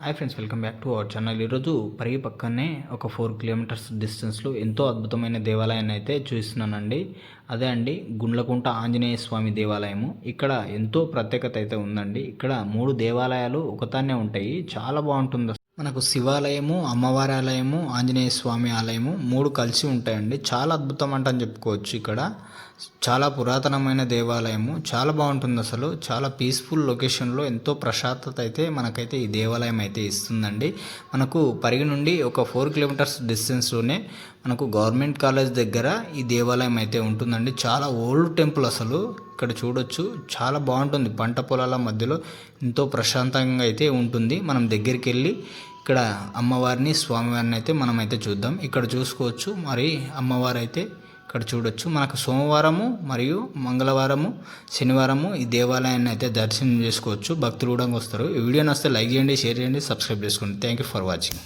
Hi friends, welcome back to our channel. ఈరోజు పరిగి పక్కనే ఒక 4 కిలోమీటర్స్ డిస్టెన్స్లో ఎంతో అద్భుతమైన దేవాలయాన్ని అయితే చూస్తున్నానండి. అదే అండి గుండ్లకుంట ఆంజనేయ స్వామి దేవాలయము. ఇక్కడ ఎంతో ప్రత్యేకత అయితే ఉందండి. ఇక్కడ 3 దేవాలయాలు ఒకతానే ఉంటాయి. చాలా బాగుంటుంది. మనకు శివాలయము, అమ్మవారి ఆలయము, ఆంజనేయ స్వామి ఆలయము 3 కలిసి ఉంటాయండి. చాలా అద్భుతం అంటని చెప్పుకోవచ్చు. ఇక్కడ చాలా పురాతనమైన దేవాలయము, చాలా బాగుంటుంది. అసలు చాలా పీస్ఫుల్ లొకేషన్లో ఎంతో ప్రశాంతత అయితే మనకైతే ఈ దేవాలయం అయితే ఇస్తుందండి. మనకు పరిగి నుండి ఒక 4 కిలోమీటర్స్ డిస్టెన్స్లోనే మనకు గవర్నమెంట్ కాలేజ్ దగ్గర ఈ దేవాలయం అయితే ఉంటుందండి. చాలా ఓల్డ్ టెంపుల్ అసలు. ఇక్కడ చూడొచ్చు, చాలా బాగుంటుంది. పంట పొలాల మధ్యలో ఎంతో ప్రశాంతంగా అయితే ఉంటుంది. మనం దగ్గరికి వెళ్ళి ఇక్కడ అమ్మవారిని, స్వామివారిని అయితే మనం అయితే చూద్దాం. ఇక్కడ చూసుకోవచ్చు. మరి అమ్మవారు అయితే ఇక్కడ చూడొచ్చు. మనకు సోమవారము మరియు మంగళవారము, శనివారము ఈ దేవాలయాన్ని అయితే దర్శనం చేసుకోవచ్చు. భక్తులు కూడా వస్తారు. ఈ వీడియో నచ్చితే లైక్ చేయండి, షేర్ చేయండి, సబ్స్క్రైబ్ చేసుకోండి. Thank you for watching.